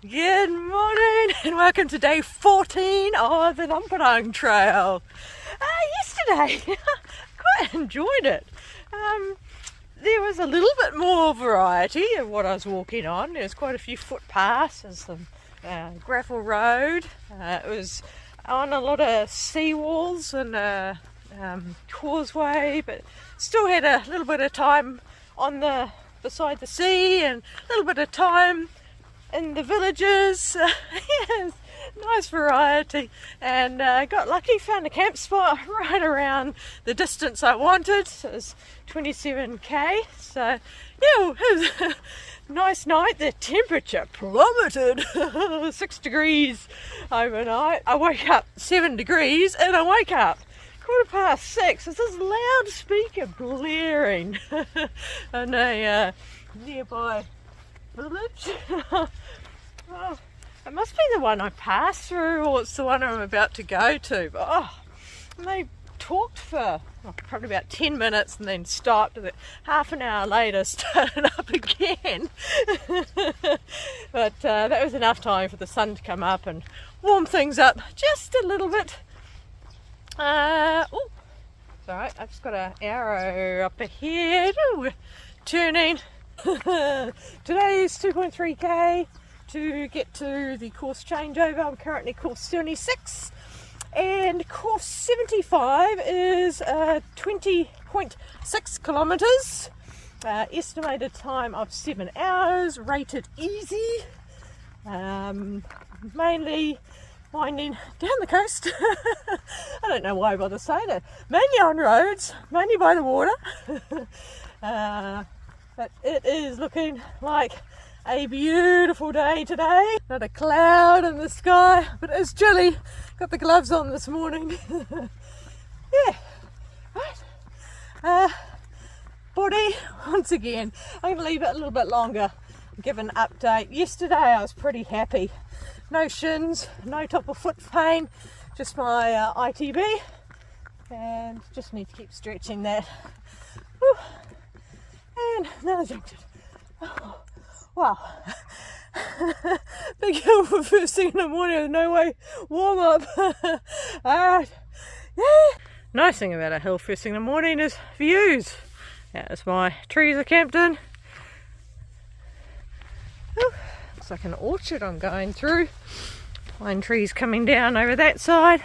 Good morning and welcome to day 14 of the Namparang Trail. Yesterday, quite enjoyed it. There was a little bit more variety of what I was walking on. There was quite a few footpaths and some gravel road. It was on a lot of seawalls and causeway, but still had a little bit of time on beside the sea and a little bit of time in the villages. Yes, nice variety, and got lucky, found a camp spot right around the distance I wanted. So it was 27k, so yeah, it was a nice night. The temperature plummeted 6 degrees overnight. I woke up 7 degrees and I woke up 6:15. There's this loudspeaker blaring in a nearby village. Oh, it must be the one I passed through, or it's the one I'm about to go to. But they talked for probably about 10 minutes and then stopped, and then half an hour later started up again. But that was enough time for the sun to come up and warm things up just a little bit. Oh, sorry, I've just got an arrow up ahead. Ooh, turning. Today is 2.3k to get to the course changeover. I'm currently course 76, and course 75 is 20.6 kilometres. Estimated time of 7 hours, rated easy. Mainly winding down the coast. I don't know why I bother saying it. Mainly on roads, mainly by the water. But it is looking like a beautiful day today. Not a cloud in the sky, but it's chilly. Got the gloves on this morning. Yeah, right. Body, once again, I'm going to leave it a little bit longer, give an update. Yesterday I was pretty happy. No shins, no top of foot pain, just my ITB, and just need to keep stretching that. Whew. And another junction. Oh, wow. Big hill for first thing in the morning with no way warm up. Alright. Yeah. Nice thing about a hill first thing in the morning is views. That's my trees I camped in. Oh, looks like an orchard I'm going through. Pine trees coming down over that side.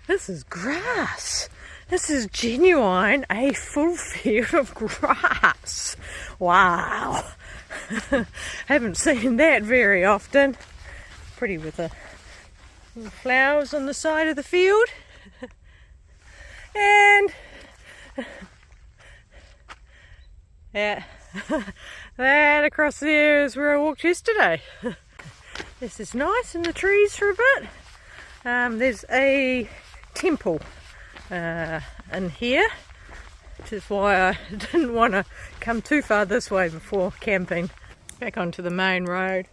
This is grass. This is genuine, a full field of grass. Wow. Haven't seen that very often. Pretty with the flowers on the side of the field. And yeah, that across there is where I walked yesterday. This is nice in the trees for a bit. There's a temple in here, which is why I didn't want to come too far this way before camping. Back onto the main road.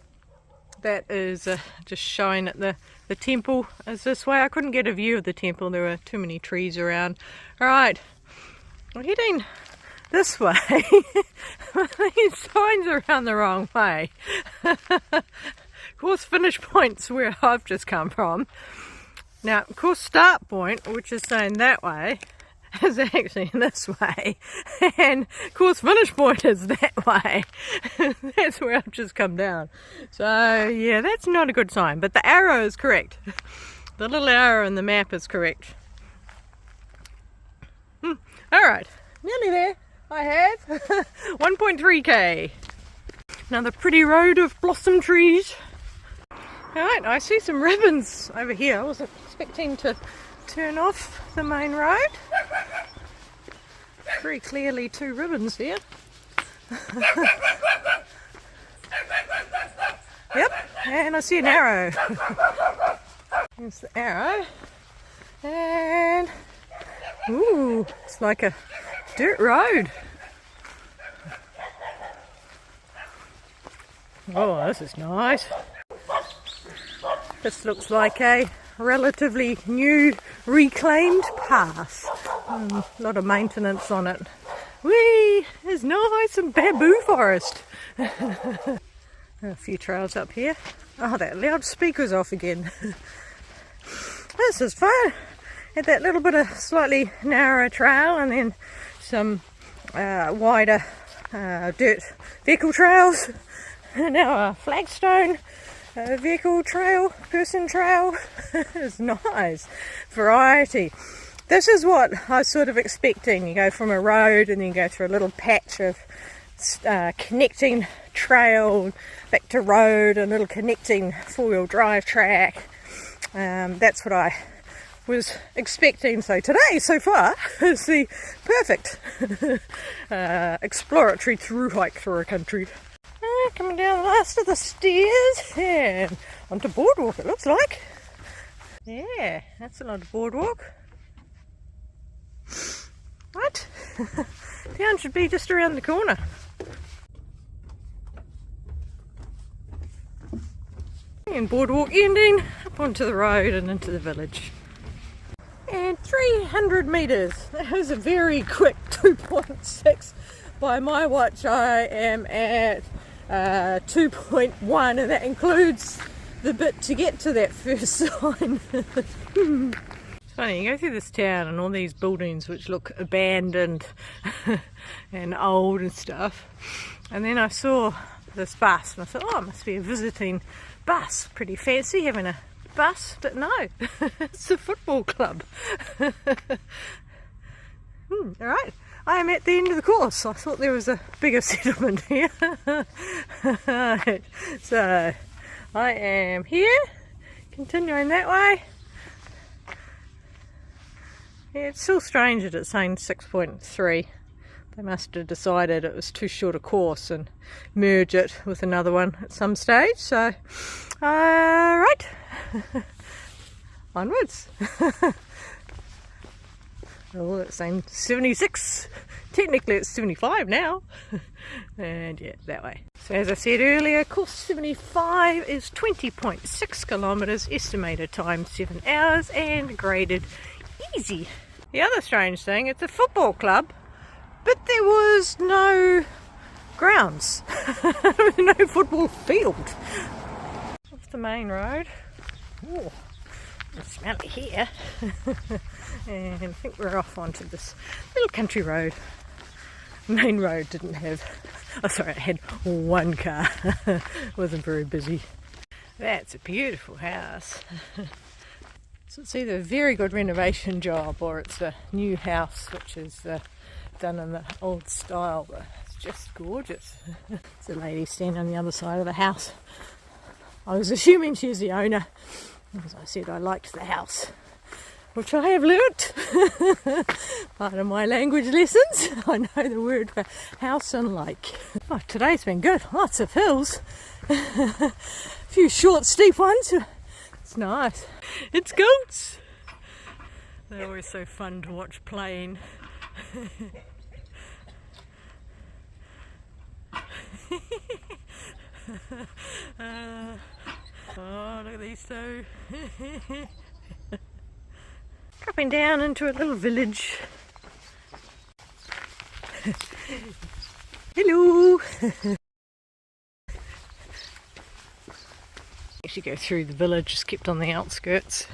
That is just showing that the temple is this way. I couldn't get a view of the temple, there were too many trees around. Alright, we're heading this way. These signs are around the wrong way. Course finish point's where I've just come from. Now, course start point, which is saying that way, is actually this way, and course finish point is that way. That's where I've just come down. So yeah, that's not a good sign, but the arrow is correct. The little arrow in the map is correct. Alright, nearly there. I have 1.3k. Another pretty road of blossom trees. Alright, I see some ribbons over here. I wasn't expecting to turn off the main road. Very clearly 2 ribbons here. Yep, and I see an arrow. There's the arrow. And ooh, it's like a dirt road. Oh, this is nice. This looks like a relatively new reclaimed path. A lot of maintenance on it. Whee! There's nice and bamboo forest. A few trails up here. Oh, that loudspeaker's off again. This is fun. Had that little bit of slightly narrower trail and then some wider dirt vehicle trails. Now a flagstone vehicle trail, person trail. It's nice. Variety. This is what I was sort of expecting. You go from a road and then you go through a little patch of connecting trail back to road, a little connecting four-wheel drive track. That's what I was expecting. So today, so far, is the perfect exploratory through hike through a country. Coming down the last of the stairs and onto boardwalk, it looks like. Yeah, that's a lot of boardwalk. What? Town should be just around the corner. And boardwalk ending up onto the road and into the village. And 300 metres. That was a very quick 2.6. By my watch I am at 2.1, and that includes the bit to get to that first sign. It's funny, you go through this town and all these buildings which look abandoned and old and stuff, and then I saw this bus and I thought, oh, it must be a visiting bus, pretty fancy having a bus, but no, it's a football club. Alright, I am at the end of the course. I thought there was a bigger settlement here. So I am here, continuing that way. Yeah, it's still strange that it's saying 6.3. They must have decided it was too short a course and merge it with another one at some stage. So, right, onwards. Oh, it's saying 76. Technically it's 75 now. And yeah, that way. So as I said earlier, course 75 is 20.6 kilometres, estimated time 7 hours, and graded easy. The other strange thing, it's a football club, but there was no grounds. No football field. Off the main road. Oh, it's smelly here. And I think we're off onto this little country road. Main road didn't have, oh sorry, it had one car. Wasn't very busy. That's a beautiful house. So it's either a very good renovation job or it's a new house which is done in the old style, but it's just gorgeous. There's a lady standing on the other side of the house. I was assuming she's the owner, because I said I liked the house, which I have learnt. Part of my language lessons. I know the word for house and lake. Oh, today's been good. Lots of hills. A few short, steep ones. It's nice. It's goats. They're always so fun to watch playing. Oh, look at these two. Dropping down into a little village. Hello. Actually go through the village, just kept on the outskirts.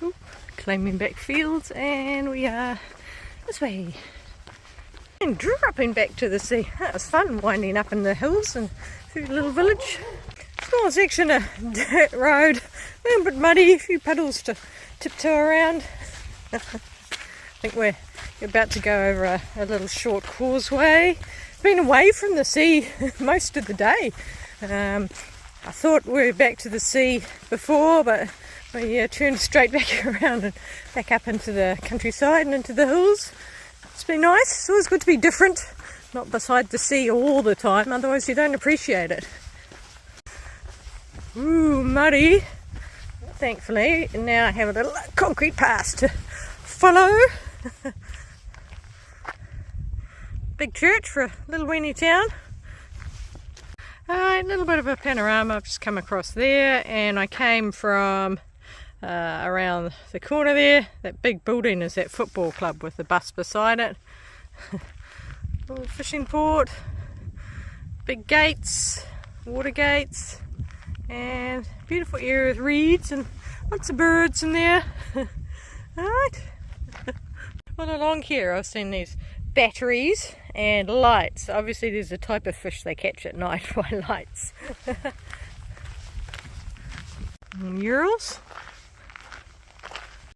Ooh, claiming back fields, and we are this way. And dropping back to the sea. That was fun, winding up in the hills and through the little village. Small section of dirt road, a little bit muddy, a few puddles to tiptoe around. I think we're about to go over a little short causeway. Been away from the sea most of the day. I thought we were back to the sea before, but we turned straight back around and back up into the countryside and into the hills. It's been nice. It's always good to be different, not beside the sea all the time, otherwise you don't appreciate it. Ooh, muddy. Thankfully, now I have a little concrete path to follow. Big church for a little weeny town. A little bit of a panorama. I've just come across there, and I came from around the corner there. That big building is that football club with the bus beside it. Little fishing port, big gates, water gates, and beautiful area with reeds and lots of birds in there. Alright. Well, along here I've seen these batteries and lights. Obviously there's a type of fish they catch at night by lights. Murals.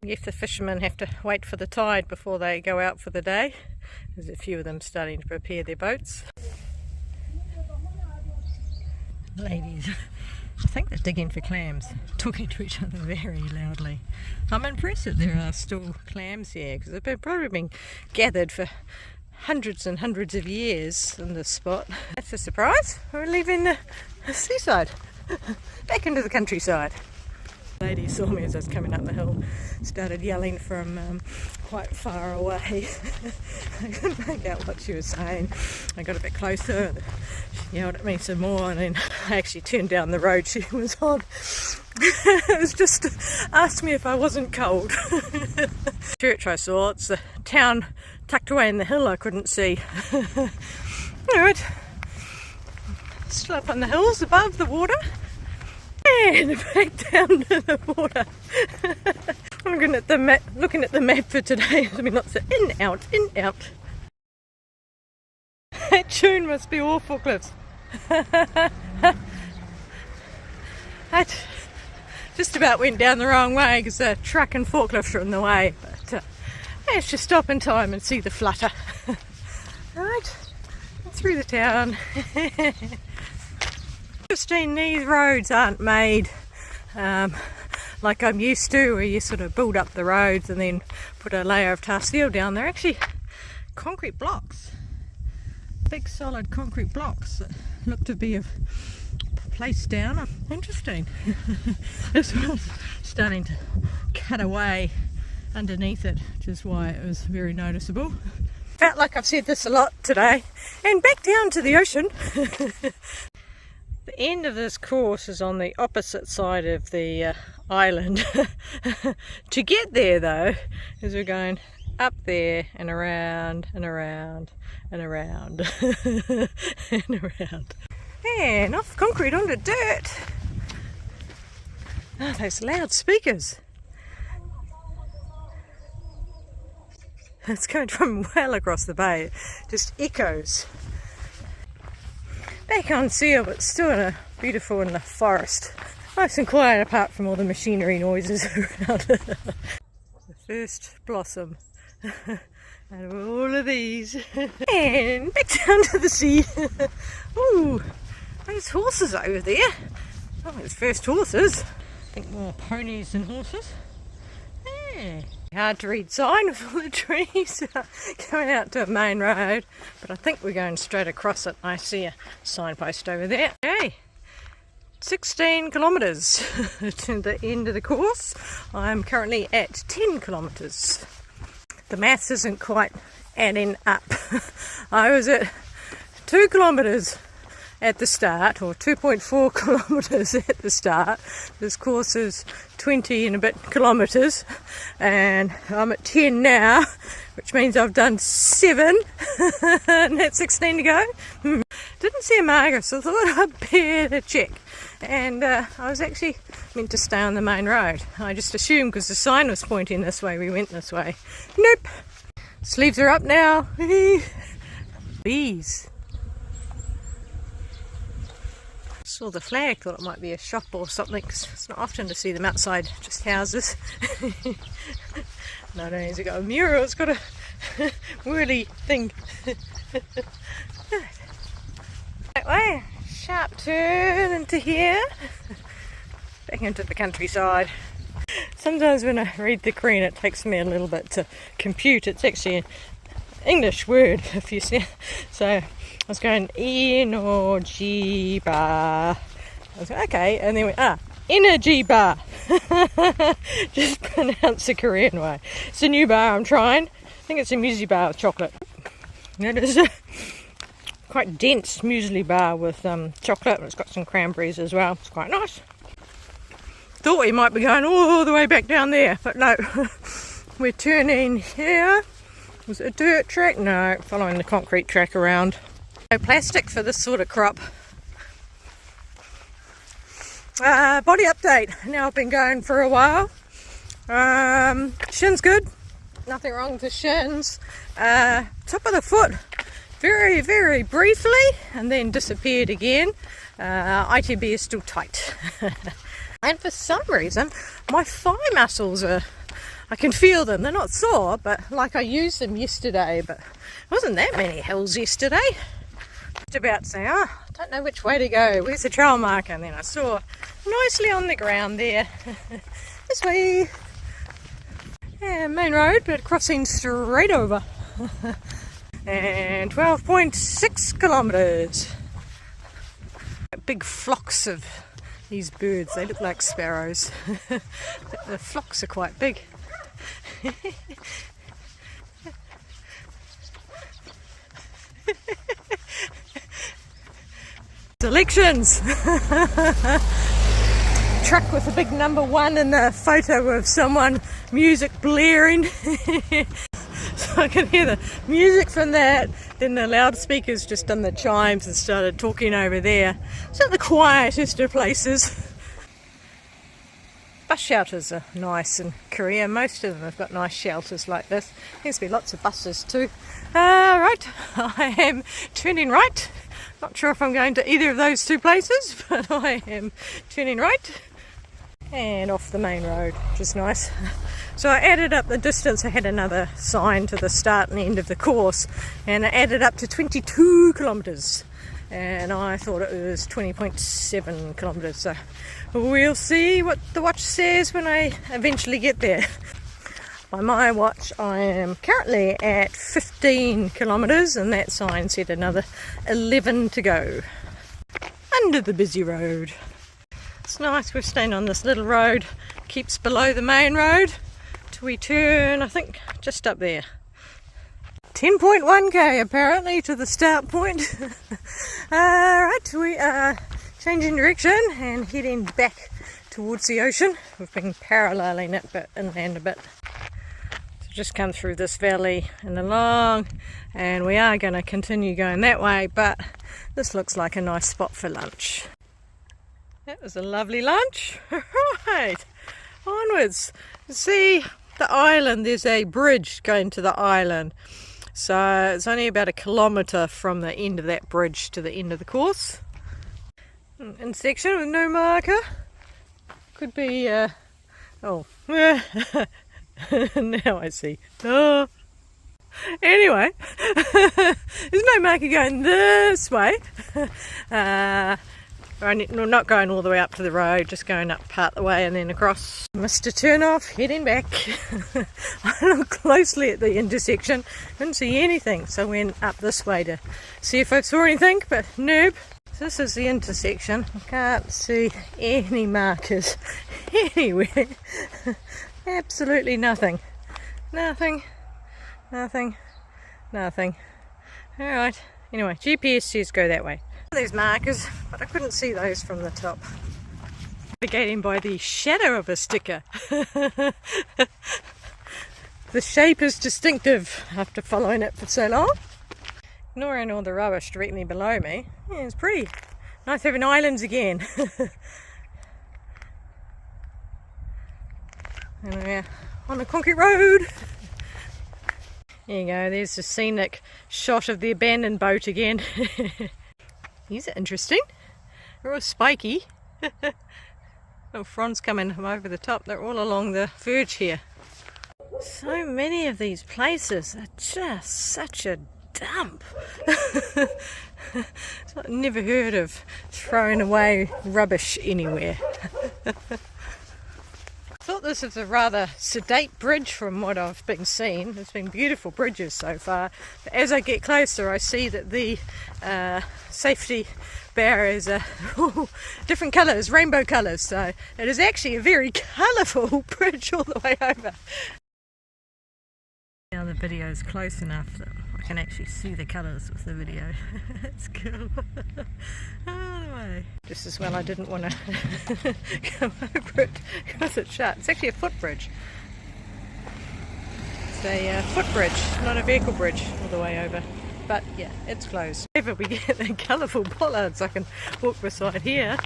I guess the fishermen have to wait for the tide before they go out for the day. There's a few of them starting to prepare their boats. Ladies, I think they're digging for clams, talking to each other very loudly. I'm impressed that there are still clams here, because they've probably been gathered for hundreds and hundreds of years in this spot. That's a surprise. We're leaving the seaside, back into the countryside. The lady saw me as I was coming up the hill, started yelling from quite far away. I couldn't make out what she was saying. I got a bit closer, she yelled at me some more, and then I actually turned down the road she was on. It was just asked me if I wasn't cold. Church I saw, it's the town tucked away in the hill I couldn't see. Alright, still up on the hills above the water. And back down to the water. I'm looking at the map for today. There's been lots of in, out, in, out. That tune must be awful, Cliffs. That just about went down the wrong way because the truck and forklift are in the way. But let's just stop in time and see the flutter. Right, through the town. Interesting, these roads aren't made like I'm used to, where you sort of build up the roads and then put a layer of tar steel down. They're actually concrete blocks, big solid concrete blocks that look to be placed down. Interesting. This was starting to cut away underneath it, which is why it was very noticeable. Felt like I've said this a lot today. And back down to the ocean. The end of this course is on the opposite side of the island. To get there though, is we're going up there and around and around and around and around. And off concrete onto dirt. Oh, those loudspeakers. It's coming from well across the bay. It just echoes. Back on seal, but still beautiful in the forest. Nice and quiet apart from all the machinery noises around. The first blossom out of all of these. And back down to the sea. Ooh, those horses over there. Oh, it's first horses. I think more ponies than horses. Yeah. Hard to read sign with all the trees coming out to a main road, but I think we're going straight across it. I see a signpost over there. Okay, 16 kilometres to the end of the course. I'm currently at 10 kilometres. The maths isn't quite adding up. I was at 2 kilometres at the start, or 2.4 kilometres at the start. This course is 20 and a bit kilometres, and I'm at 10 now, which means I've done 7 and that's 16 to go. Didn't see a marker, so I thought I'd better check. And I was actually meant to stay on the main road. I just assumed because the sign was pointing this way, we went this way. Nope. Sleeves are up now. Bees. Saw the flag, thought it might be a shop or something, 'cause it's not often to see them outside, just houses. Not only has it got a mural, it's got a whirly thing. That way, sharp turn into here, back into the countryside. Sometimes when I read the Korean it takes me a little bit to compute. It's actually an English word, if you see. So I was going energy bar. I was going, okay, and then went, energy bar. Just pronounce the Korean way. It's a new bar I'm trying. I think it's a muesli bar with chocolate. It is a quite dense muesli bar with chocolate, and it's got some cranberries as well. It's quite nice. Thought we might be going all the way back down there, but no. We're turning here. Was it a dirt track? No, following the concrete track around. No plastic for this sort of crop. Body update. Now I've been going for a while. Shin's good. Nothing wrong with the shins. Top of the foot, very, very briefly, and then disappeared again. ITB is still tight. And for some reason, my thigh muscles I can feel them. They're not sore, but like I used them yesterday, but it wasn't that many hills yesterday. Just about saying, I don't know which way to go. Where's the trail marker? And then I saw nicely on the ground there. This way. Yeah, main road, but crossing straight over. And 12.6 kilometres. Big flocks of these birds. They look like sparrows. The flocks are quite big. Elections. Truck with a big number 1 and a photo of someone, music blaring. So I can hear the music from that. Then the loudspeakers just done the chimes and started talking over there. It's not the quietest of places. Bus shelters are nice in Korea. Most of them have got nice shelters like this. There seems to be lots of buses too. Right, I am turning right. Not sure if I'm going to either of those two places, but I am turning right and off the main road, which is nice. So I added up the distance. I had another sign to the start and end of the course, and I added up to 22 kilometres, and I thought it was 20.7 kilometres. So we'll see what the watch says when I eventually get there. By my watch, I am currently at 15 kilometres, and that sign said another 11 to go. Under the busy road. It's nice, we're staying on this little road, keeps below the main road till we turn, I think, just up there. 10.1k apparently to the start point. Right, we are changing direction and heading back towards the ocean. We've been paralleling it but inland a bit. So just come through this valley and along, and we are going to continue going that way, but this looks like a nice spot for lunch. That was a lovely lunch. Right, onwards. See the island, there's a bridge going to the island. So it's only about 1 kilometre from the end of that bridge to the end of the course. In section with no marker. Could be, oh, now I see. Oh. Anyway, there's no marker going this way. We're not going all the way up to the road, just going up part the way and then across. Missed a turn off, heading back. I looked closely at the intersection, didn't see anything, so I went up this way to see if I saw anything, but nope. So this is the intersection. I can't see any markers anywhere. Absolutely nothing. Nothing. Alright, anyway, GPS says go that way. There's markers, but I couldn't see those from the top. Navigating by the shadow of a sticker. The shape is distinctive after following it for so long. Ignoring all the rubbish directly below me. Yeah, it's pretty nice having islands again. And we're on the concrete road. There you go, there's the scenic shot of the abandoned boat again. These are interesting. They're all spiky. Little fronds coming from over the top. They're all along the verge here. So many of these places are just such a dump. I've never heard of throwing away rubbish anywhere. I thought this was a rather sedate bridge from what I've been seeing. There's been beautiful bridges so far, but as I get closer I see that the safety barriers are different colours, rainbow colours, so it is actually a very colourful bridge all the way over. Now the video is close enough that I can actually see the colours with the video. It's cool. Anyway, just as well I didn't want to come over it because it's shut. It's actually a footbridge. It's a footbridge, not a vehicle bridge all the way over. But yeah, it's closed. If we get the colourful bollards, I can walk beside here.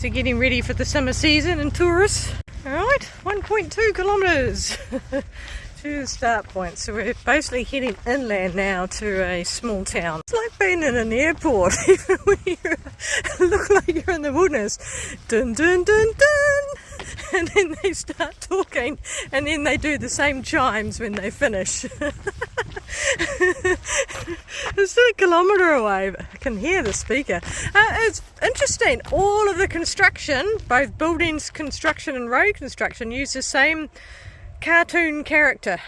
So getting ready for the summer season and tourists. Alright, 1.2 kilometres to the start point. So we're basically heading inland now to a small town. It's like being in an airport, even when you look like you're in the wilderness. Dun dun dun dun! And then they start talking, and then they do the same chimes when they finish. It's a kilometre away, but I can hear the speaker. It's interesting, all of the construction, both buildings construction and road construction, use the same cartoon character,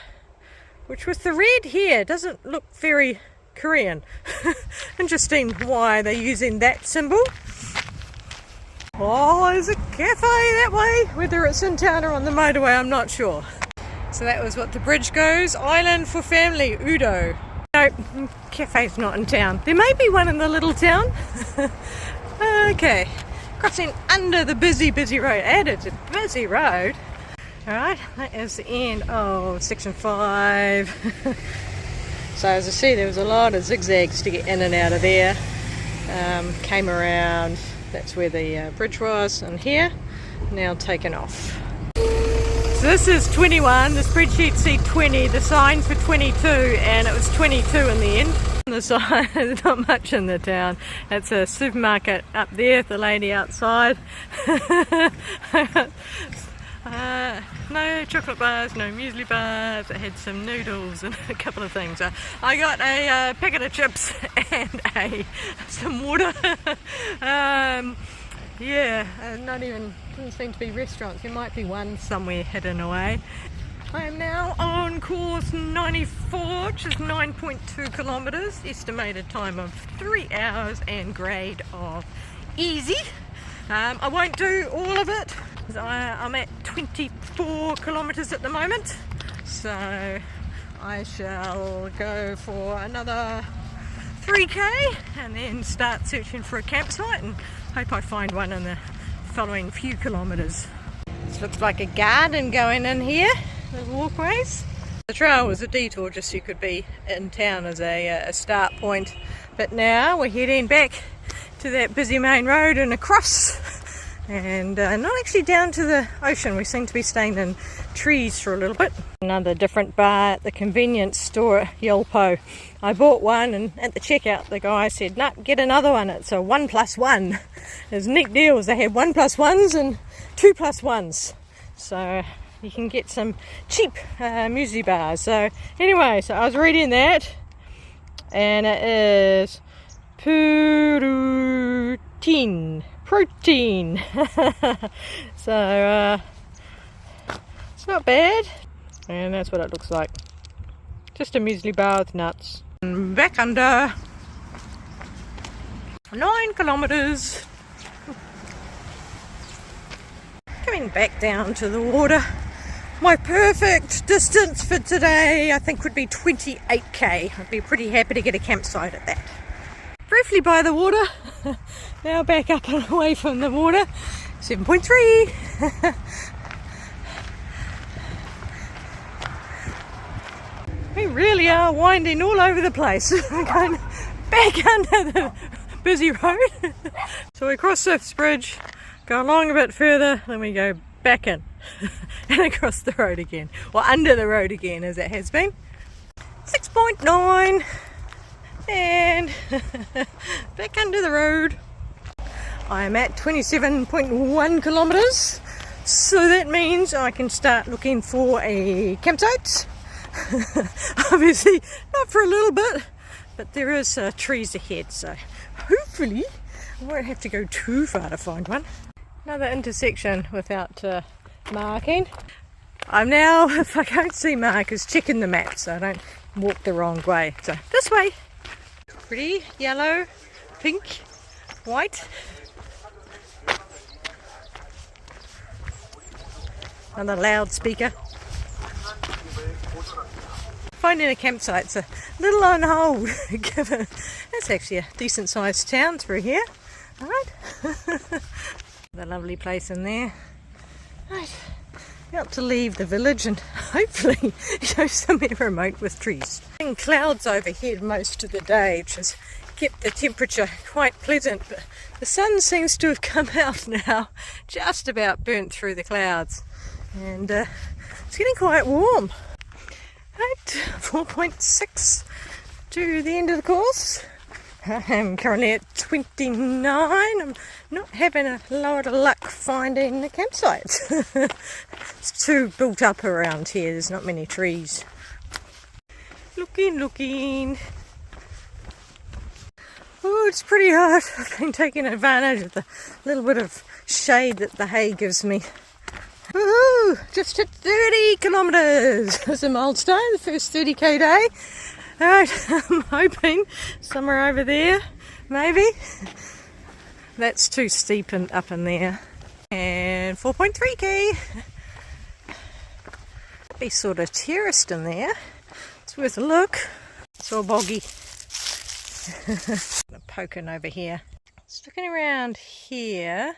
which with the red here doesn't look very Korean. Interesting why they're using that symbol. Oh, there's a cafe that way. Whether it's in town or on the motorway, I'm not sure. So that was what the bridge goes. Island for family, Udo. No, cafe's not in town. There may be one in the little town. Okay, crossing under the busy road. And it's a busy road. Alright, that is the end of section 5. So as I see, there was a lot of zigzags to get in and out of there. Came around. That's where the bridge was, and here, now taken off. So this is 21, the spreadsheet said 20, the sign for 22, and it was 22 in the end. The sign, there's not much in the town. It's a supermarket up there, the lady outside. No chocolate bars, no muesli bars. I had some noodles and a couple of things. I got a packet of chips and some water. Not even, doesn't seem to be restaurants. There might be one somewhere hidden away. I am now on course 94, which is 9.2 kilometres. Estimated time of 3 hours and grade of easy. I won't do all of it. I'm at 24 kilometres at the moment, so I shall go for another 3k and then start searching for a campsite and hope I find one in the following few kilometres. This looks like a garden going in here, the walkways. The trail was a detour just so you could be in town as a start point, but now we're heading back to that busy main road and across. And not actually down to the ocean. We seem to be staying in trees for a little bit. Another different bar at the convenience store at Yelpo. I bought one, and at the checkout the guy said, "No, get another one, it's a 1+1. There's neat deals, they have 1+1s and 2+1s. So you can get some cheap muesli bars. So anyway, so I was reading that, and it is protein. So it's not bad, and that's what it looks like. Just a muesli bar with nuts. And back under 9 kilometres. Coming back down to the water. My perfect distance for today I think would be 28k. I'd be pretty happy to get a campsite at that. Briefly by the water, now back up and away from the water, 7.3. We really are winding all over the place. We're going back under the busy road. So we cross this bridge, go along a bit further, then we go back in and across the road again, or under the road again as it has been. 6.9. And back under the road. I'm at 27.1 kilometres, so that means I can start looking for a campsite. Obviously not for a little bit, but there is trees ahead, so hopefully I won't have to go too far to find one. Another intersection without marking. I'm now, if I don't see markers, checking the map so I don't walk the wrong way. So this way. Pretty yellow, pink, white. Another loudspeaker. Finding a campsite's a little on hold given it's actually a decent sized town through here. Alright. The lovely place in there. Right. Got to leave the village and hopefully go somewhere remote with trees. And clouds overhead most of the day, which is kept the temperature quite pleasant, but the sun seems to have come out now, just about burnt through the clouds, and it's getting quite warm. Right, 4.6 to the end of the course. I'm currently at 29. I'm not having a lot of luck finding the campsite. It's too built up around here, there's not many trees. Looking. Oh, it's pretty hard. I've been taking advantage of the little bit of shade that the hay gives me. Woohoo! Just hit 30 kilometres. That's a milestone, the first 30k day. Alright, I'm hoping somewhere over there, maybe. That's too steep and up in there. And 4.3k. Be sort of terraced in there. It's worth a look. It's all boggy. Poking over here. It's looking around here,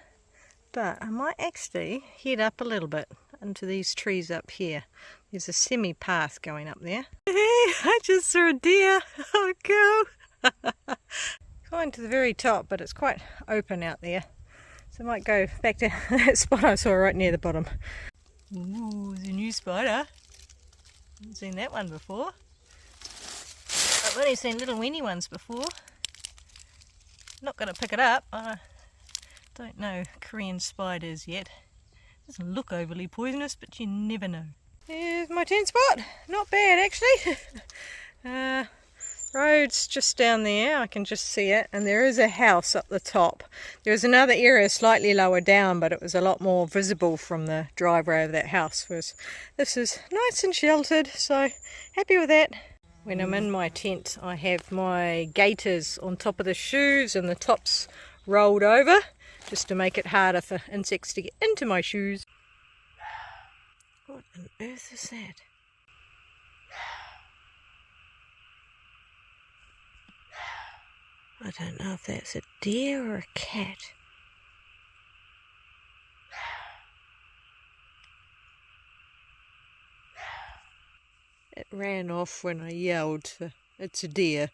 but I might actually head up a little bit into these trees up here. There's a semi-path going up there. Hey, I just saw a deer. Oh, go! Going to the very top, but it's quite open out there. So I might go back to that spot I saw right near the bottom. Ooh, there's a new spider. Haven't seen that one before. I've only seen little weeny ones before. Not going to pick it up. I don't know Korean spiders yet. Doesn't look overly poisonous, but you never know. Here's my tent spot. Not bad actually. Road's just down there. I can just see it, and there is a house up the top. There was another area slightly lower down, but it was a lot more visible from the driveway of that house. Whereas this is nice and sheltered, so happy with that. When I'm in my tent, I have my gaiters on top of the shoes and the tops rolled over, just to make it harder for insects to get into my shoes. What on earth is that? I don't know if that's a deer or a cat. It ran off when I yelled. It's a deer.